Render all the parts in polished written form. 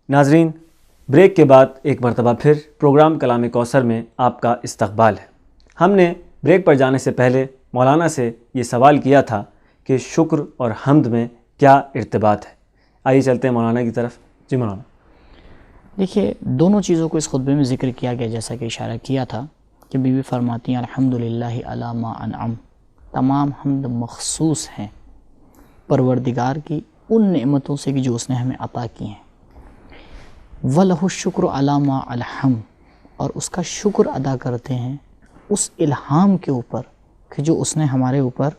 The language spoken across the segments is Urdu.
ناظرین، بریک کے بعد ایک مرتبہ پھر پروگرام کلام کوثر میں آپ کا استقبال ہے۔ ہم نے بریک پر جانے سے پہلے مولانا سے یہ سوال کیا تھا کہ شکر اور حمد میں کیا ارتباط ہے۔ آئیے چلتے ہیں مولانا کی طرف۔ جی مولانا۔ دیکھیے، دونوں چیزوں کو اس خطبے میں ذکر کیا گیا، جیسا کہ اشارہ کیا تھا کہ بی بی فرماتی ہیں الحمدللہ علی ما انعم، تمام حمد مخصوص ہیں پروردگار کی ان نعمتوں سے کہ جو اس نے ہمیں عطا کی ہیں۔ وَلَهُ الشُّكْرُ عَلَى مَا أَلْحَمَ، اور اس کا شکر ادا کرتے ہیں اس الہام کے اوپر کہ جو اس نے ہمارے اوپر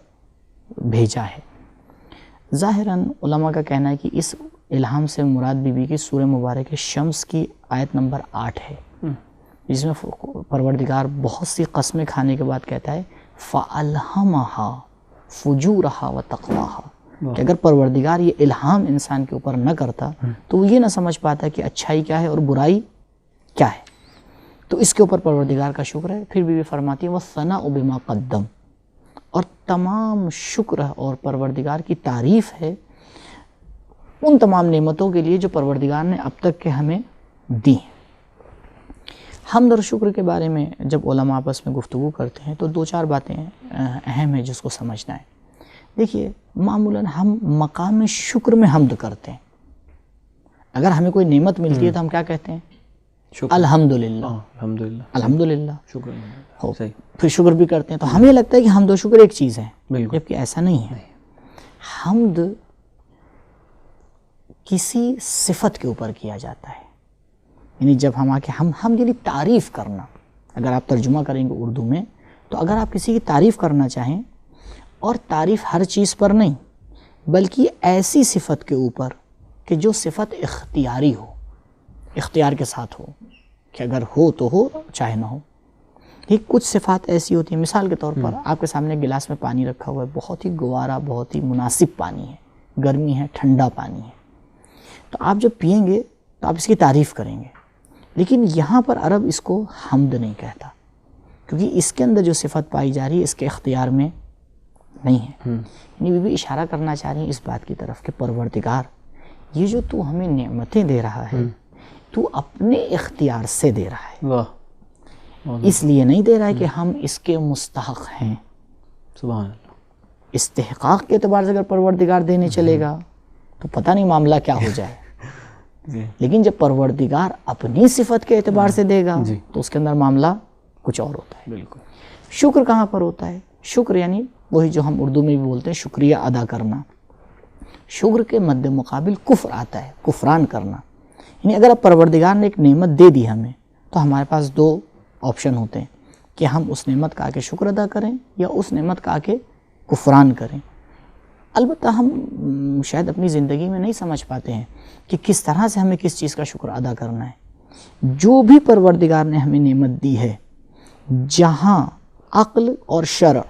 بھیجا ہے۔ ظاہراً علماء کا کہنا ہے کہ اس الہام سے مراد بی بی کی سورہ مبارک شمس کی آیت نمبر 8 ہے، جس میں پروردگار بہت سی قسمیں کھانے کے بعد کہتا ہے فَأَلْهَمَهَا فُجُورَهَا وَتَقْوَاهَا، کہ اگر پروردگار یہ الہام انسان کے اوپر نہ کرتا تو وہ یہ نہ سمجھ پاتا کہ اچھائی کیا ہے اور برائی کیا ہے، تو اس کے اوپر پروردگار کا شکر ہے۔ پھر بی بی فرماتی ہے وَالثَّنَاءُ بِمَا قَدَّمَ، اور تمام شکر اور پروردگار کی تعریف ہے ان تمام نعمتوں کے لیے جو پروردگار نے اب تک کے ہمیں دی ہیں۔ حمد اور شکر کے بارے میں جب علماء آپس میں گفتگو کرتے ہیں تو دو چار باتیں اہم ہیں جس کو سمجھنا ہے۔ دیکھیے، معمولاً ہم مقام شکر میں حمد کرتے ہیں۔ اگر ہمیں کوئی نعمت ملتی ہے تو ہم کیا کہتے ہیں؟ الحمدللہ، الحمدللہ، شکر ہو، پھر شکر بھی کرتے ہیں۔ تو ہمیں لگتا ہے کہ حمد و شکر ایک چیز ہے، جبکہ ایسا نہیں ہے۔ حمد کسی صفت کے اوپر کیا جاتا ہے، یعنی جب ہم حمد یعنی تعریف کرنا۔ اگر آپ ترجمہ کریں گے اردو میں تو اگر آپ کسی کی تعریف کرنا چاہیں، اور تعریف ہر چیز پر نہیں بلکہ ایسی صفت کے اوپر کہ جو صفت اختیاری ہو، اختیار کے ساتھ ہو، کہ اگر ہو تو ہو چاہے نہ ہو۔ یہ کچھ صفات ایسی ہوتی ہیں، مثال کے طور پر آپ کے سامنے گلاس میں پانی رکھا ہوا ہے، بہت ہی گوارا، بہت ہی مناسب پانی ہے، گرمی ہے، ٹھنڈا پانی ہے، تو آپ جب پئیں گے تو آپ اس کی تعریف کریں گے، لیکن یہاں پر عرب اس کو حمد نہیں کہتا، کیونکہ اس کے اندر جو صفت پائی جا رہی ہے اس کے اختیار میں نہیں ہے۔ یعنی بھی اشارہ کرنا چاہ رہی ہیں اس بات کی طرف کہ پروردگار، یہ جو تو ہمیں نعمتیں دے رہا ہے تو اپنے اختیار سے دے رہا ہے، اس لیے نہیں دے رہا ہے کہ ہم اس کے مستحق ہیں۔ سبحان اللہ۔ استحقاق کے اعتبار سے اگر پروردگار دینے چلے گا تو پتہ نہیں معاملہ کیا ہو جائے، لیکن جب پروردگار اپنی صفت کے اعتبار سے دے گا تو اس کے اندر معاملہ کچھ اور ہوتا ہے۔ بالکل۔ شکر کہاں پر ہوتا ہے؟ شکر یعنی وہی جو ہم اردو میں بھی بولتے ہیں شکریہ ادا کرنا۔ شکر کے مد مقابل کفر آتا ہے، کفران کرنا۔ یعنی اگر اب پروردگار نے ایک نعمت دے دی ہمیں تو ہمارے پاس دو آپشن ہوتے ہیں کہ ہم اس نعمت کا آ کے شکر ادا کریں یا اس نعمت کا آ کے کفران کریں۔ البتہ ہم شاید اپنی زندگی میں نہیں سمجھ پاتے ہیں کہ کس طرح سے ہمیں کس چیز کا شکر ادا کرنا ہے۔ جو بھی پروردگار نے ہمیں نعمت دی ہے، جہاں عقل اور شرع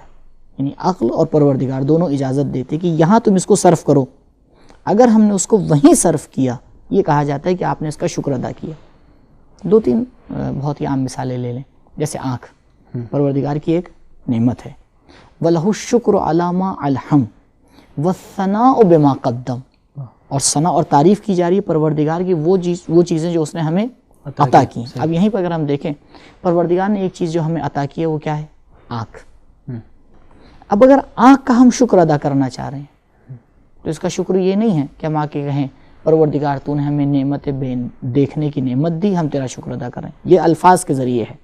یعنی عقل اور پروردگار دونوں اجازت دیتے کہ یہاں تم اس کو صرف کرو، اگر ہم نے اس کو وہیں صرف کیا، یہ کہا جاتا ہے کہ آپ نے اس کا شکر ادا کیا۔ دو تین بہت ہی عام مثالیں لے لیں، جیسے آنکھ پروردگار کی ایک نعمت ہے۔ وَلَهُ الشُّكْرُ عَلَى مَا أَلْحَمَ وَالثَّنَاءُ بِمَا قَدَّمَ، اور ثنا اور تعریف کی جا رہی ہے پروردگار کی وہ چیزیں جو اس نے ہمیں عطا کی۔ اب یہیں پر اگر ہم دیکھیں، پروردگار نے ایک چیز جو ہمیں عطا کی ہے وہ کیا ہے؟ آنکھ۔ اب اگر آنکھ کا ہم شکر ادا کرنا چاہ رہے ہیں تو اس کا شکر یہ نہیں ہے کہ ہم آ کے کہیں پروردگار تو نے ہمیں نعمت دیکھنے کی نعمت دی، ہم تیرا شکر ادا کریں، یہ الفاظ کے ذریعے ہے۔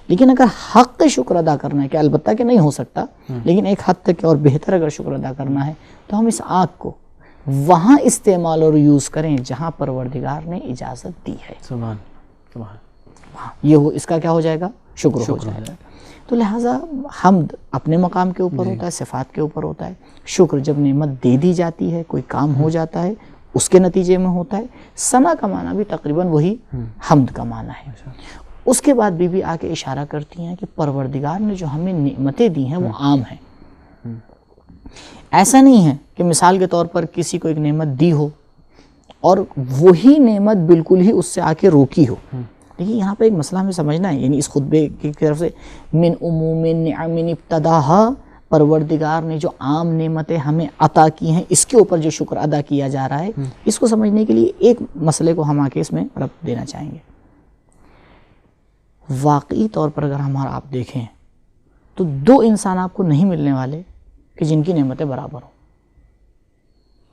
لیکن اگر حق شکر ادا کرنا ہے، کہ البتہ کہ نہیں ہو سکتا لیکن ایک حد تک اور بہتر اگر شکر ادا کرنا ہے تو ہم اس آنکھ کو وہاں استعمال اور یوز کریں جہاں پروردگار نے اجازت دی ہے۔ سبحان یہ ہو، اس کا کیا ہو جائے گا؟ شکر ہو جائے گا۔ تو لہٰذا حمد اپنے مقام کے اوپر ہوتا ہے، صفات کے اوپر ہوتا ہے۔ شکر جب نعمت دے دی جاتی ہے، کوئی کام ہو جاتا ہے، اس کے نتیجے میں ہوتا ہے۔ ثنا کا معنی بھی تقریباً وہی حمد کا معنی ہے۔ اس کے بعد بی بی آ کے اشارہ کرتی ہیں کہ پروردگار نے جو ہمیں نعمتیں دی ہیں وہ عام ہیں. ایسا نہیں ہے کہ مثال کے طور پر کسی کو ایک نعمت دی ہو اور وہی نعمت بالکل ہی اس سے آ کے روکی ہو. دیکھیے یہاں پہ ایک مسئلہ ہمیں سمجھنا ہے، یعنی اس خطبے کی طرف سے من عموم نعم ابتداہا، پروردگار نے جو عام نعمتیں ہمیں عطا کی ہیں اس کے اوپر جو شکر ادا کیا جا رہا ہے، اس کو سمجھنے کے لیے ایک مسئلے کو ہم آ کے اس میں ربط دینا چاہیں گے. واقعی طور پر اگر ہمارا آپ دیکھیں تو دو انسان آپ کو نہیں ملنے والے کہ جن کی نعمتیں برابر ہوں،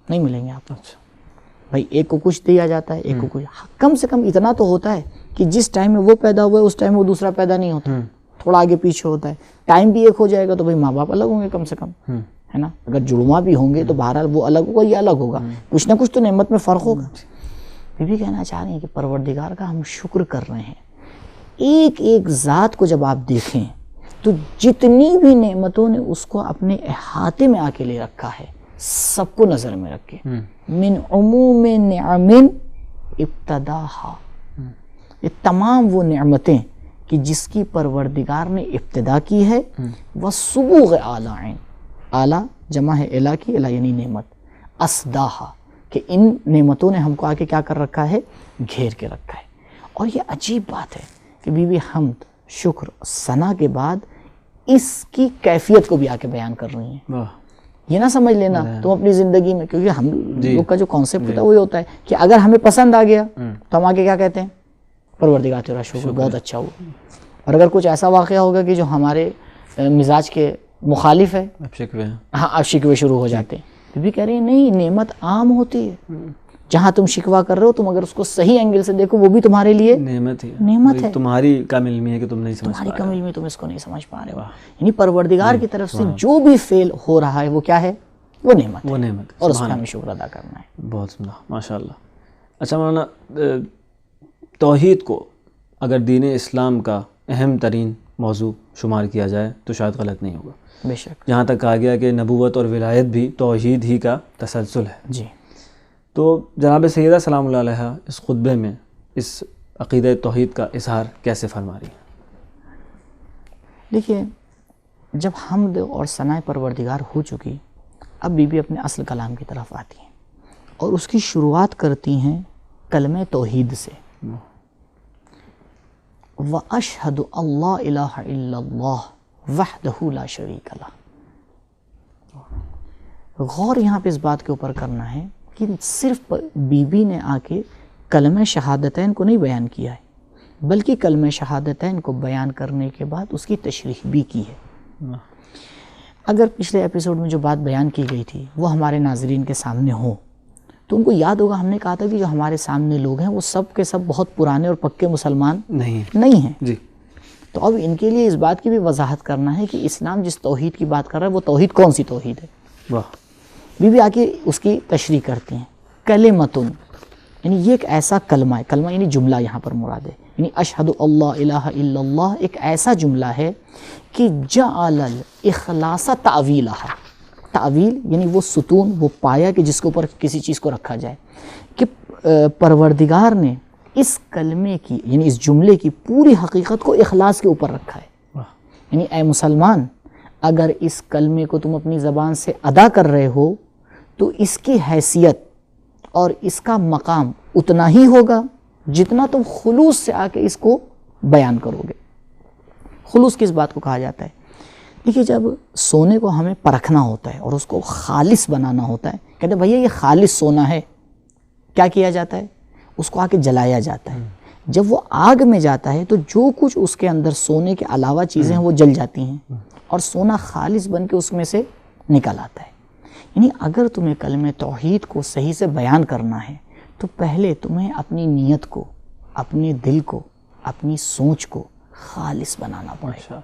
نہیں ملیں گے آپ کو. بھائی ایک کو کچھ دیا جاتا ہے، ایک کو کچھ، کم سے کم اتنا تو ہوتا ہے کہ جس ٹائم میں وہ پیدا ہوا ہے اس ٹائم وہ دوسرا پیدا نہیں ہوتا، تھوڑا آگے پیچھے ہوتا ہے. ٹائم بھی ایک ہو جائے گا تو بھائی ماں باپ الگ ہوں گے کم سے کم، ہے نا. اگر جڑواں بھی ہوں گے تو بہرحال وہ الگ ہوگا، یہ الگ ہوگا، کچھ نہ کچھ تو نعمت میں فرق ہوگا. بی بی کہنا چاہ رہی ہیں کہ پروردگار کا ہم شکر کر رہے ہیں. ایک ایک ذات کو جب آپ دیکھیں تو جتنی بھی نعمتوں نے اس کو اپنے احاطے میں آ کے لے رکھا ہے، سب کو نظر میں رکھ کے من عموم نعم ابتداہا، یہ تمام وہ نعمتیں کہ جس کی پروردگار نے ابتدا کی ہے، وَالسُّبُوغِ آلَائِن، اعلیٰ جمع ہے اعلیٰ کی، اعلیٰ یعنی نعمت، اسداہا، کہ ان نعمتوں نے ہم کو آ کے کیا کر رکھا ہے، گھیر کے رکھا ہے. اور یہ عجیب بات ہے کہ بی بی حمد شکر ثنا کے بعد اس کی کیفیت کو بھی آ کے بیان کر رہی ہیں. یہ نہ سمجھ لینا تم اپنی زندگی میں، کیونکہ ہم لوگ کا جو کانسیپٹ ہوتا ہے وہی ہوتا ہے کہ اگر ہمیں پسند آ گیا تو ہم آگے کیا کہتے ہیں، پروردگار تیرا شکر، بہت اچھا ہوا. اور اگر کچھ ایسا واقعہ ہوگا کہ جو ہمارے مزاج کے مخالف ہے، ہاں اب شکوے شروع ہو جاتے ہیں. بی بی کہہ رہی ہیں نہیں، نعمت عام ہوتی ہے. جہاں تم شکوہ کر رہے ہو، تم اگر اس کو صحیح اینگل سے دیکھو وہ بھی تمہارے لیے نعمت ہے. تمہاری کم علمی ہے کہ تم نہیں سمجھ پا رہے، تمہاری کم علمی تم اس کو نہیں سمجھ پا رہے ہو. یعنی پروردگار کی طرف سے جو بھی فعل ہو رہا ہے وہ کیا ہے، وہ نعمت ہے، اور اس کا ہمیں شکر ادا کرنا ہے. بہت سندر، ماشاء اللہ. اچھا مولانا، توحید کو اگر دین اسلام کا اہم ترین موضوع شمار کیا جائے تو شاید غلط نہیں ہوگا. بے شک. جہاں تک کہا گیا کہ نبوت اور ولایت بھی توحید ہی کا تسلسل ہے. جی. تو جناب سیدہ سلام اللہ علیہ اس خطبے میں اس عقیدہ توحید کا اظہار کیسے فرما رہی ہیں؟ دیکھیے جب حمد اور ثناء پروردگار ہو چکی، اب بی بی اپنے اصل کلام کی طرف آتی ہیں اور اس کی شروعات کرتی ہیں کلمہ توحید سے. وَأَشْهَدُ اللَّهَ إِلَٰهَ إِلَّا اللَّهُ وَحْدَهُ لَا شَرِيكَ لَهُ. غور یہاں پہ اس بات کے اوپر کرنا ہے کہ صرف بی بی نے آ کے کلمہ شہادتین کو نہیں بیان کیا ہے، بلکہ کلمہ شہادتین کو بیان کرنے کے بعد اس کی تشریح بھی کی ہے. اگر پچھلے ایپیسوڈ میں جو بات بیان کی گئی تھی وہ ہمارے ناظرین کے سامنے ہو تو ان کو یاد ہوگا، ہم نے کہا تھا کہ جو ہمارے سامنے لوگ ہیں وہ سب کے سب بہت پرانے اور پکے مسلمان نہیں ہیں. جی. تو اب ان کے لیے اس بات کی بھی وضاحت کرنا ہے کہ اسلام جس توحید کی بات کر رہا ہے وہ توحید کون سی توحید ہے. واہ. بی بی آ کے اس کی تشریح کرتے ہیں. کلمتن، یعنی یہ ایک ایسا کلمہ ہے، کلمہ یعنی جملہ یہاں پر مراد ہے، یعنی اشہد اللہ الہ الا اللہ ایک ایسا جملہ ہے کہ جعل الاخلاص تعویلہ، تعویل یعنی وہ ستون، وہ پایا کہ جس کے اوپر کسی چیز کو رکھا جائے، کہ پروردگار نے اس کلمے کی یعنی اس جملے کی پوری حقیقت کو اخلاص کے اوپر رکھا ہے. یعنی اے مسلمان، اگر اس کلمے کو تم اپنی زبان سے ادا کر رہے ہو تو اس کی حیثیت اور اس کا مقام اتنا ہی ہوگا جتنا تم خلوص سے آ کے اس کو بیان کرو گے. خلوص کس بات کو کہا جاتا ہے؟ دیکھیے جب سونے کو ہمیں پرکھنا ہوتا ہے اور اس کو خالص بنانا ہوتا ہے، کہتے ہیں بھیا یہ خالص سونا ہے، کیا کیا جاتا ہے؟ اس کو آ کے جلایا جاتا ہے. جب وہ آگ میں جاتا ہے تو جو کچھ اس کے اندر سونے کے علاوہ چیزیں ہیں وہ جل جاتی ہیں اور سونا خالص بن کے اس میں سے نکل آتا ہے. یعنی اگر تمہیں کلمہ توحید کو صحیح سے بیان کرنا ہے تو پہلے تمہیں اپنی نیت کو، اپنے دل کو، اپنی سوچ کو خالص بنانا پڑے گا.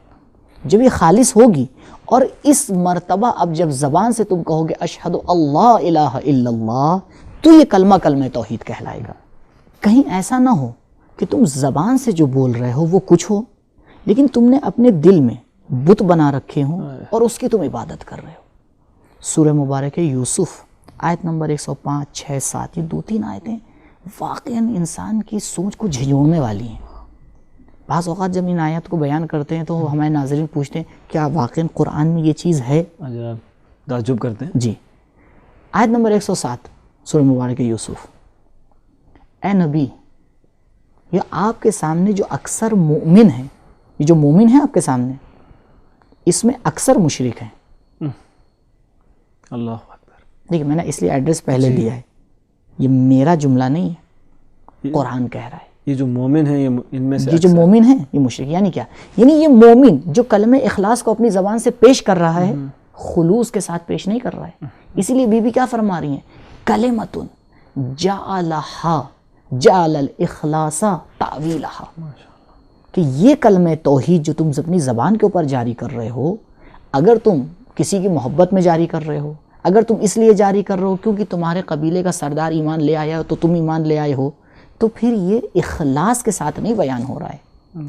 جب یہ خالص ہوگی اور اس مرتبہ اب جب زبان سے تم کہو گے اشہد اللہ الہ الا اللہ تو یہ کلمہ توحید کہلائے گا. کہیں ایسا نہ ہو کہ تم زبان سے جو بول رہے ہو وہ کچھ ہو لیکن تم نے اپنے دل میں بت بنا رکھے ہوں اور اس کی تم عبادت کر رہے ہو. سورہ مبارک یوسف آیت نمبر 105، 6، 7 یہ 2-3 آیتیں واقعاً انسان کی سوچ کو جھنجھوڑنے والی ہیں. بعض اوقات جب ان آیات کو بیان کرتے ہیں تو ہمارے ناظرین پوچھتے ہیں کیا واقعاً قرآن میں یہ چیز ہے؟ تعجب کرتے ہیں. جی. آیت نمبر 107 سورہ مبارک یوسف. اے نبی، یہ آپ کے سامنے جو اکثر مومن ہیں، یہ جو مومن ہیں آپ کے سامنے، اس میں اکثر مشرک ہیں. اللہ اکبر. دیکھیں میں نے اس لیے ایڈریس پہلے دیا ہے، یہ میرا جملہ نہیں ہے، قرآن کہہ رہا ہے. یہ جو مومن ہیں یہ ان میں سے یہ جو مومن ہیں یہ مشرک. یعنی کیا؟ یعنی یہ مومن جو کلمہ اخلاص کو اپنی زبان سے پیش کر رہا ہے، خلوص کے ساتھ پیش نہیں کر رہا ہے. اسی لیے بی بی کیا فرما رہی ہیں؟ کلمۃ جعلھا جعل الاخلاص تعویلھا، کہ یہ کلمہ توحید جو تم اپنی زبان کے اوپر جاری کر رہے ہو، اگر تم کسی کی محبت میں جاری کر رہے ہو، اگر تم اس لیے جاری کر رہے ہو کیونکہ تمہارے قبیلے کا سردار ایمان لے آیا ہو تو تم ایمان لے آئے ہو، تو پھر یہ اخلاص کے ساتھ نہیں بیان ہو رہا ہے.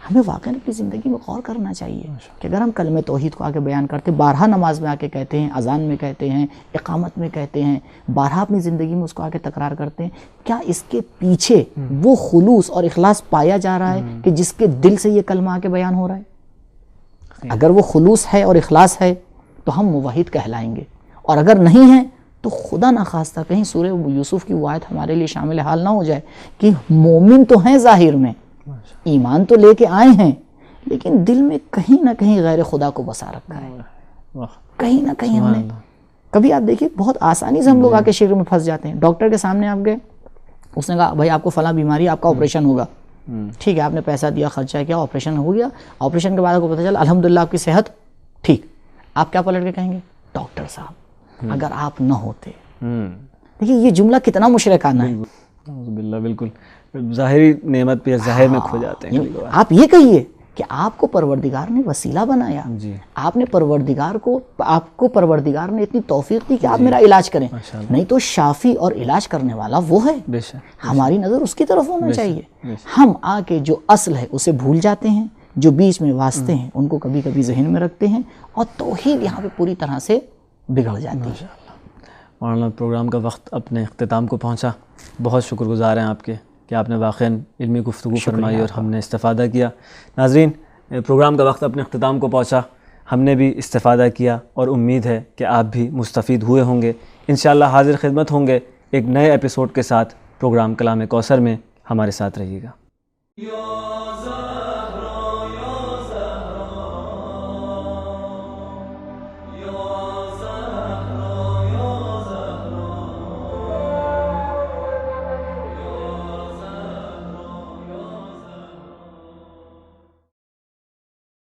ہمیں واقعاً اپنی زندگی میں غور کرنا چاہیے کہ اگر ہم کلمہ توحید کو آگے بیان کرتے، بارہا نماز میں آ کے کہتے ہیں، اذان میں کہتے ہیں، اقامت میں کہتے ہیں، بارہا اپنی زندگی میں اس کو آگے تکرار کرتے ہیں، کیا اس کے پیچھے وہ خلوص اور اخلاص پایا جا رہا ہے کہ جس کے دل سے یہ کلمہ آ کے بیان ہو رہا ہے؟ اگر وہ خلوص ہے اور اخلاص ہے تو ہم موحد کہلائیں گے، اور اگر نہیں ہے تو خدا نخواستہ کہیں سورہ یوسف کی وہ آیت ہمارے لیے شامل حال نہ ہو جائے کہ مومن تو ہیں ظاہر میں، ایمان تو لے کے آئے ہیں، لیکن دل میں کہیں نہ کہیں غیر خدا کو بسا رکھا ہے. کہیں نہ کہیں ہم نے کبھی، آپ دیکھیے بہت آسانی سے ہم لوگ آ کے شرک میں پھنس جاتے ہیں. ڈاکٹر کے سامنے آپ گئے، اس نے کہا بھائی آپ کو فلاں بیماری، آپ کا آپریشن ہوگا. ٹھیک ہے، آپ نے پیسہ دیا، خرچہ کیا، آپریشن ہو گیا. آپریشن کے بعد آپ کو پتہ چلا الحمدللہ آپ کی صحت ٹھیک. آپ کیا پلٹ کے کہیں گے؟ ڈاکٹر صاحب اگر آپ نہ ہوتے. دیکھیے یہ جملہ کتنا مشرکانہ ہے. باللہ، بالکل ظاہری نعمت پہ ظاہر میں کھو جاتے ہیں. آپ یہ کہیے کہ آپ کو پروردگار نے وسیلہ بنایا، آپ نے آپ کو پروردگار نے اتنی توفیق دی کہ آپ میرا علاج کریں. نہیں تو شافی اور علاج کرنے والا وہ ہے. ہماری نظر اس کی طرف ہونا چاہیے. ہم آ کے جو اصل ہے اسے بھول جاتے ہیں، جو بیچ میں واسطے ہیں ان کو کبھی کبھی ذہن میں رکھتے ہیں، اور توحید یہاں پہ پوری طرح سے بگڑ جاتی ہے. مولانا پروگرام کا وقت اپنے اختتام کو پہنچا. بہت شکر گزار ہیں آپ کے کہ آپ نے واقعاً علمی گفتگو فرمائی اور ہم نے استفادہ کیا. ناظرین، پروگرام کا وقت اپنے اختتام کو پہنچا. ہم نے بھی استفادہ کیا اور امید ہے کہ آپ بھی مستفید ہوئے ہوں گے. انشاءاللہ حاضر خدمت ہوں گے ایک نئے ایپیسوڈ کے ساتھ. پروگرام کلام کوثر میں ہمارے ساتھ رہیے گا.